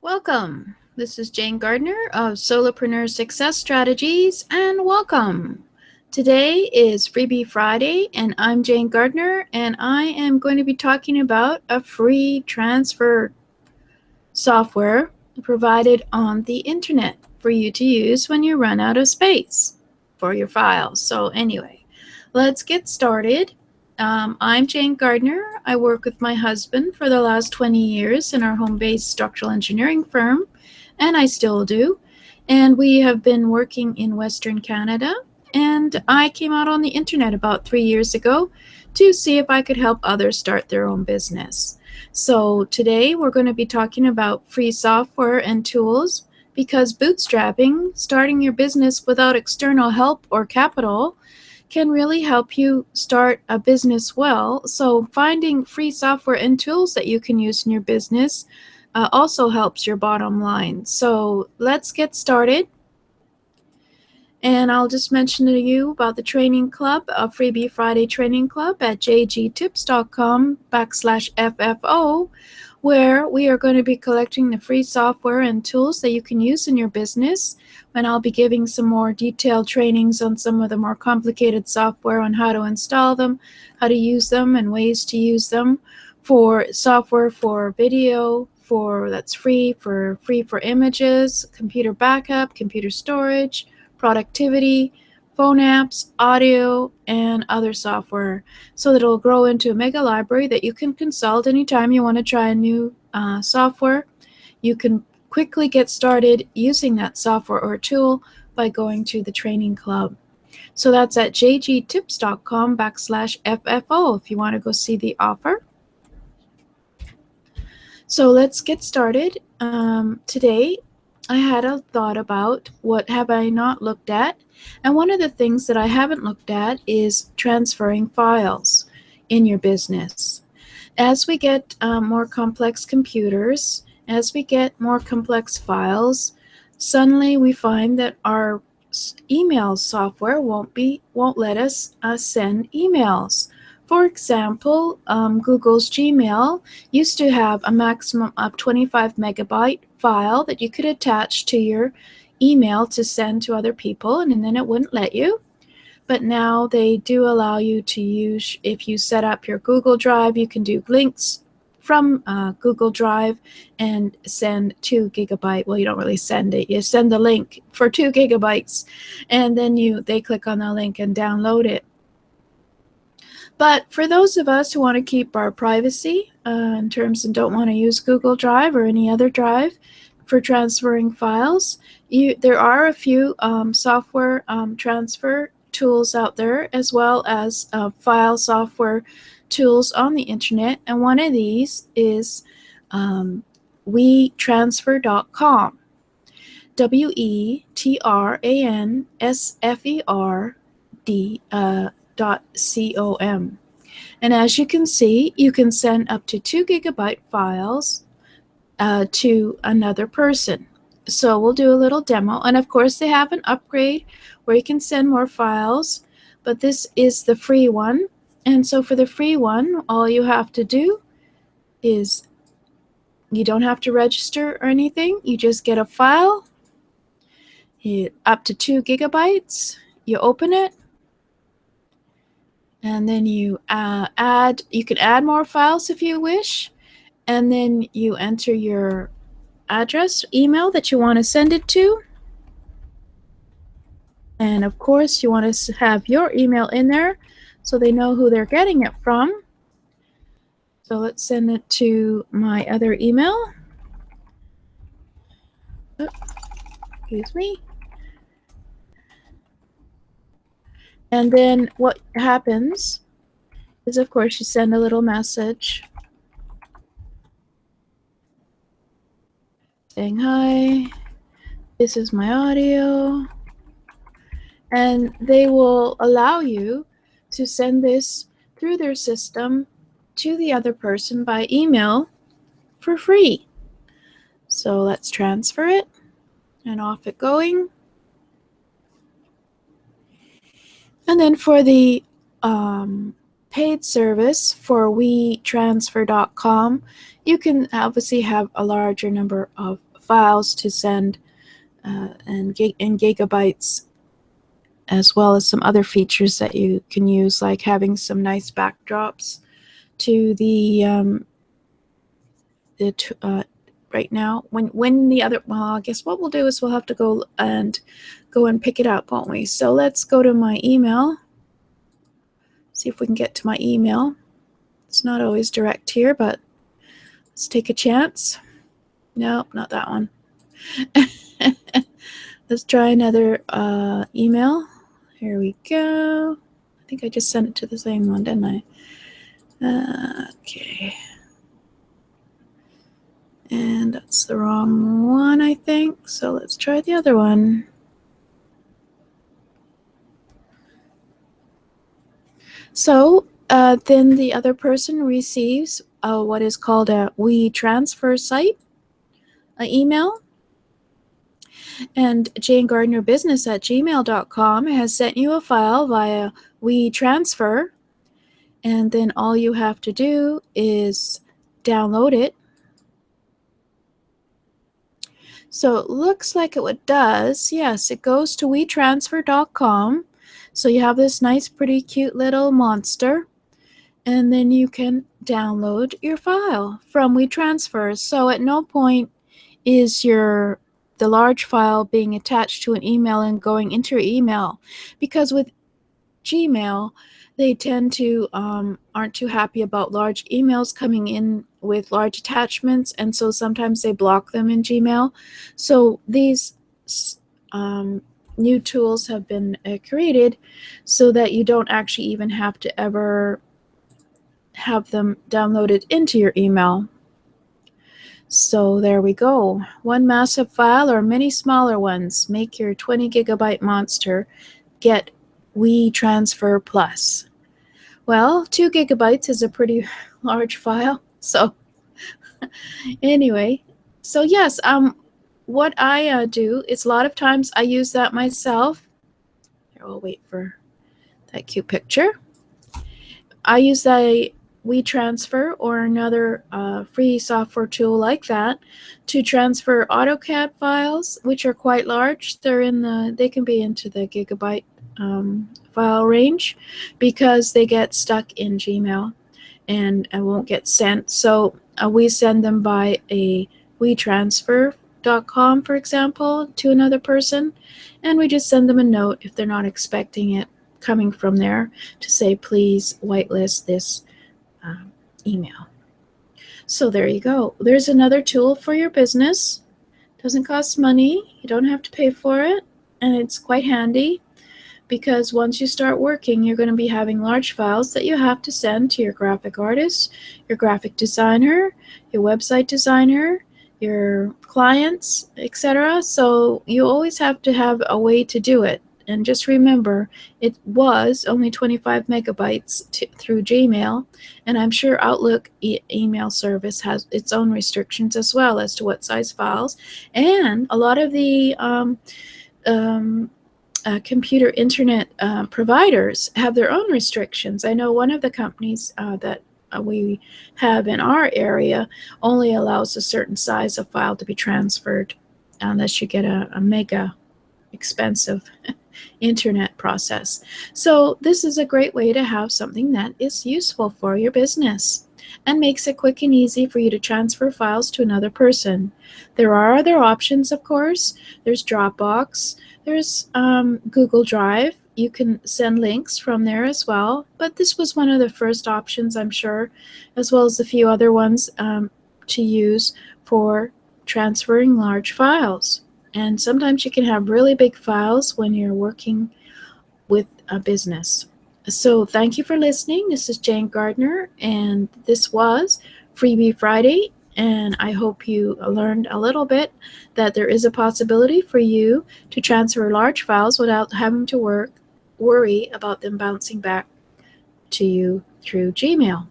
Welcome. This is Jane Gardner of Solopreneur Success Strategies, and welcome. Today is Freebie Friday, and I'm Jane Gardner, and I am going to be talking about a free transfer software provided on the internet for you to use when you run out of space for your files. So anyway, let's get started. I'm Jane Gardner. I work with my husband for the last 20 years in our home-based structural engineering firm, and I still do. And we have been working in Western Canada, and I came out on the internet about 3 years ago to see if I could help others start their own business. So today we're going to be talking about free software and tools because bootstrapping, starting your business without external help or capital, can really help you start a business well. So finding free software and tools that you can use in your business also helps your bottom line. So let's get started. And I'll just mention to you about the training club, a Freebie Friday training club at jgtips.com/FFO, where we are going to be collecting the free software and tools that you can use in your business. And I'll be giving some more detailed trainings on some of the more complicated software on how to install them, how to use them, and ways to use them for software for video, that's free for images, computer backup, computer storage, productivity, phone apps, audio, and other software, so that it'll grow into a mega library that you can consult anytime you want to try a new software. You can quickly get started using that software or tool by going to the training club. So that's at jgtips.com/FFO if you want to go see the offer. So let's get started. Today, I had a thought about what have I not looked at. And one of the things that I haven't looked at is transferring files in your business. As we get more complex computers, as we get more complex files, suddenly we find that our email software won't let us send emails. For example, Google's Gmail used to have a maximum of 25 megabyte file that you could attach to your email to send to other people, and then it wouldn't let you. But now they do allow you to use, if you set up your Google Drive, you can do links from Google Drive and send 2 gigabyte. Well, you don't really send it. You send the link for 2 gigabytes, and then they click on the link and download it. But for those of us who want to keep our privacy in terms and don't want to use Google Drive or any other drive for transferring files, there are a few software transfer tools out there, as well as file software tools on the internet. And one of these is WeTransfer.com. WeTransfer.com. And as you can see, you can send up to 2 gigabyte files to another person. So we'll do a little demo. And of course, they have an upgrade where you can send more files, but this is the free one. And so for the free one, all you have to do is you don't have to register or anything. You just get a file up to 2 gigabytes. You open it, and then you can add more files if you wish, and then you enter your address, email that you want to send it to, and of course you want to have your email in there so they know who they're getting it from. So let's send it to my other email. Excuse me. And then what happens is, of course, you send a little message saying, "Hi, this is my audio." And they will allow you to send this through their system to the other person by email for free. So let's transfer it, and off it going. And then for the paid service for WeTransfer.com, you can obviously have a larger number of files to send in gigabytes, as well as some other features that you can use, like having some nice backdrops to the right now. When the other, well, I guess what we'll do is we'll have to go and pick it up, won't we? So let's go to my email. See if we can get to my email. It's not always direct here, but let's take a chance. Nope, not that one. Let's try another email. Here we go. I think I just sent it to the same one, didn't I? Okay. And that's the wrong one, I think. So let's try the other one. So then the other person receives what is called a WeTransfer site, an email. And janegardnerbusiness@gmail.com has sent you a file via WeTransfer. And then all you have to do is download it. So it looks like it does. Yes, it goes to WeTransfer.com. So you have this nice, pretty cute little monster. And then you can download your file from WeTransfer. So at no point is the large file being attached to an email and going into your email. Because with Gmail, they tend to aren't too happy about large emails coming in with large attachments, and so sometimes they block them in Gmail. So these new tools have been created so that you don't actually even have to ever have them downloaded into your email. So there we go. One massive file or many smaller ones. Make your 20 gigabyte monster. Get WeTransfer Plus. Well, 2 gigabytes is a pretty large file. So anyway, so yes, what I do is a lot of times I use that myself. Here, we'll wait for that cute picture. I use that WeTransfer or another free software tool like that to transfer AutoCAD files, which are quite large. They can be into the gigabyte file range because they get stuck in Gmail and won't get sent. So we send them by a WeTransfer.com, for example, to another person, and we just send them a note if they're not expecting it coming from there to say, please whitelist this email. So there you go. There's another tool for your business. Doesn't cost money. You don't have to pay for it, and it's quite handy because once you start working, you're going to be having large files that you have to send to your graphic artist, your graphic designer, your website designer, your clients, etc. So you always have to have a way to do it. And just remember, it was only 25 megabytes through Gmail, and I'm sure Outlook email service has its own restrictions as well as to what size files. And a lot of the computer internet providers have their own restrictions. I know one of the companies that we have in our area only allows a certain size of file to be transferred unless you get a mega expensive internet process. So this is a great way to have something that is useful for your business and makes it quick and easy for you to transfer files to another person. There are other options, of course. There's Dropbox, there's Google Drive. You can send links from there as well, but this was one of the first options, I'm sure, as well as a few other ones to use for transferring large files. And sometimes you can have really big files when you're working with a business. So thank you for listening. This is Jane Gardner, and this was Freebie Friday. And I hope you learned a little bit that there is a possibility for you to transfer large files without having to worry about them bouncing back to you through Gmail.